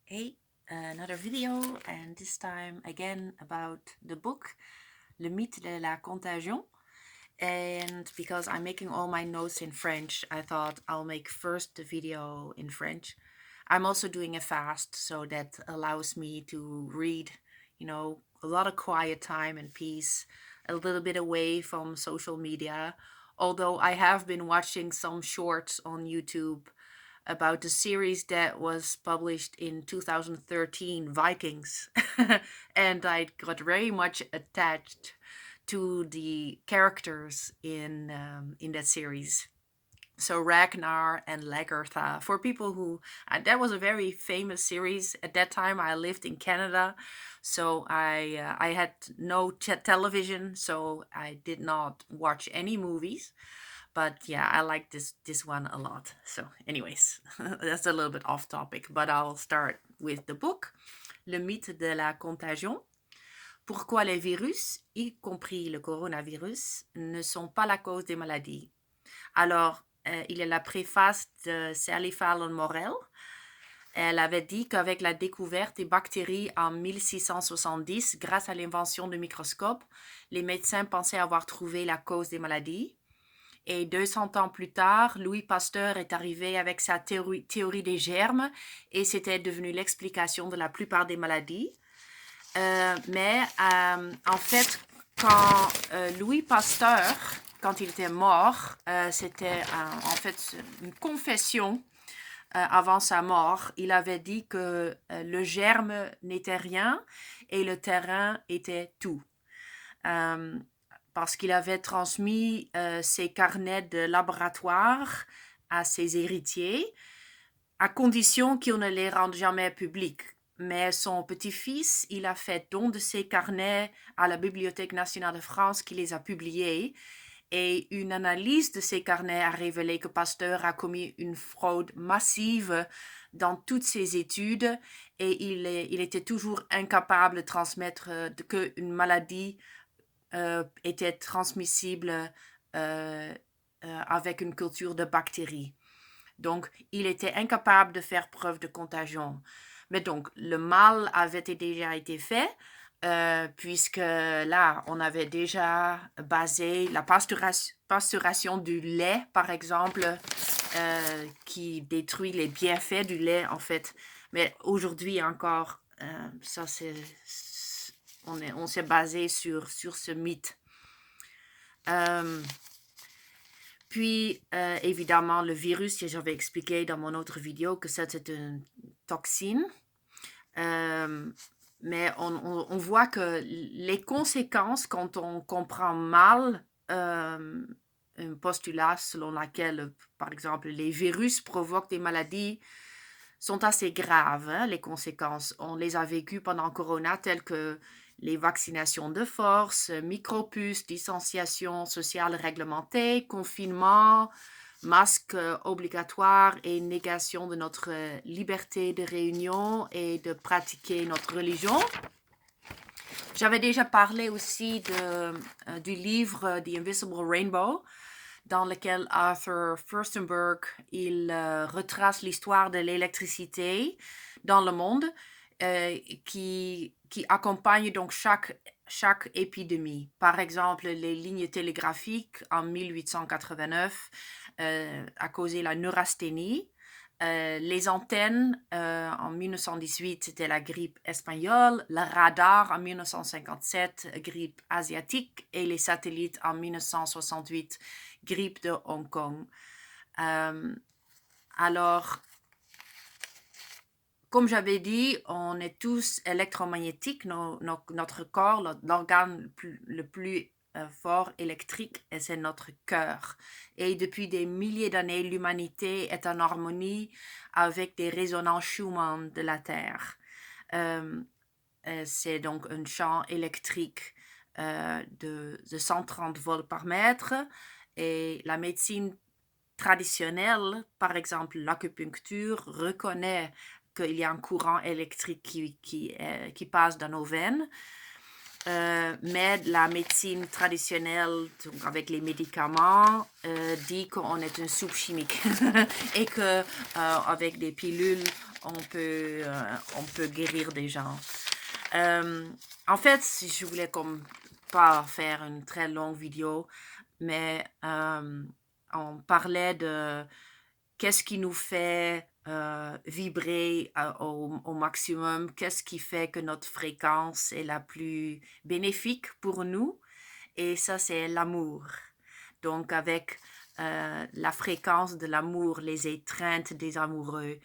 Hey, another video, and this time again about the book Le mythe de la contagion. And because I'm making all my notes in French, I thought I'll make first the video in French. I'm also doing a fast, so that allows me to read, a lot of quiet time and peace, a little bit away from social media. Although I have been watching some shorts on YouTube about the series that was published in 2013, Vikings. And I got very much attached to the characters in that series. So Ragnar and Lagertha. For people who that was a very famous series at that time. I lived in Canada, so I had no television, so I did not watch any movies. But yeah, I like this one a lot. So, anyways, that's a little bit off topic, but I'll start with the book, Le mythe de la contagion. Pourquoi les virus, y compris le coronavirus, ne sont pas la cause des maladies. Alors, il y a la préface de Sally Fallon Morel. Elle avait dit qu'avec la découverte des bactéries en 1670, grâce à l'invention du microscope, les médecins pensaient avoir trouvé la cause des maladies. Et 200 ans plus tard, Louis Pasteur est arrivé avec sa théorie des germes et c'était devenu l'explication de la plupart des maladies. Mais en fait, quand Louis Pasteur, quand il était mort, c'était en fait une confession avant sa mort. Il avait dit que le germe n'était rien et le terrain était tout. Parce qu'il avait transmis ses carnets de laboratoire à ses héritiers, à condition qu'il ne les rende jamais publics. Mais son petit-fils, il a fait don de ses carnets à la Bibliothèque nationale de France qui les a publiés. Et une analyse de ces carnets a révélé que Pasteur a commis une fraude massive dans toutes ses études et il était toujours incapable de transmettre qu'une maladie était transmissible avec une culture de bactéries. Donc, il était incapable de faire preuve de contagion. Mais donc, le mal avait déjà été fait, puisque là, on avait déjà basé la pasteuration du lait, par exemple, qui détruit les bienfaits du lait, en fait. Mais aujourd'hui encore, ça c'est... On s'est basé sur ce mythe. Puis, évidemment, le virus, j'avais expliqué dans mon autre vidéo que c'était une toxine. Mais on voit que les conséquences, quand on comprend mal un postulat selon lequel, par exemple, les virus provoquent des maladies, sont assez graves, hein, les conséquences. On les a vécues pendant Corona, telles que les vaccinations de force, micropuces, distanciation sociale réglementée, confinement, masque obligatoire et négation de notre liberté de réunion et de pratiquer notre religion. J'avais déjà parlé aussi du livre The Invisible Rainbow, dans lequel Arthur Firstenberg il retrace l'histoire de l'électricité dans le monde, qui accompagne donc chaque épidémie. Par exemple, les lignes télégraphiques en 1889 a causé la neurasthénie. Les antennes en 1918, c'était la grippe espagnole, le radar en 1957, grippe asiatique, et les satellites en 1968, grippe de Hong Kong. Alors, comme j'avais dit, on est tous électromagnétiques. Notre corps, l'organe le plus fort électrique, et c'est notre cœur. Et depuis des milliers d'années, l'humanité est en harmonie avec des résonances Schumann de la Terre. C'est donc un champ électrique de 130 volts par mètre. Et la médecine traditionnelle, par exemple l'acupuncture, reconnaît qu'il y a un courant électrique qui passe dans nos veines. Mais la médecine traditionnelle, donc avec les médicaments, dit qu'on est une soupe chimique et que avec des pilules, on peut guérir des gens. En fait, si je voulais comme pas faire une très longue vidéo, mais on parlait de qu'est-ce qui nous fait vibrer au maximum, qu'est-ce qui fait que notre fréquence est la plus bénéfique pour nous. Et ça, c'est l'amour. Donc, avec la fréquence de l'amour, les étreintes des amoureux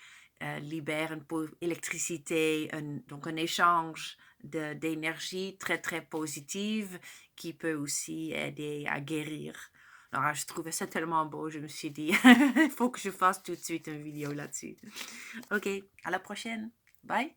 libèrent une électricité, donc un échange d'énergie très, très positive qui peut aussi aider à guérir. Alors, je trouvais ça tellement beau, je me suis dit, il faut que je fasse tout de suite une vidéo là-dessus. Ok, à la prochaine. Bye.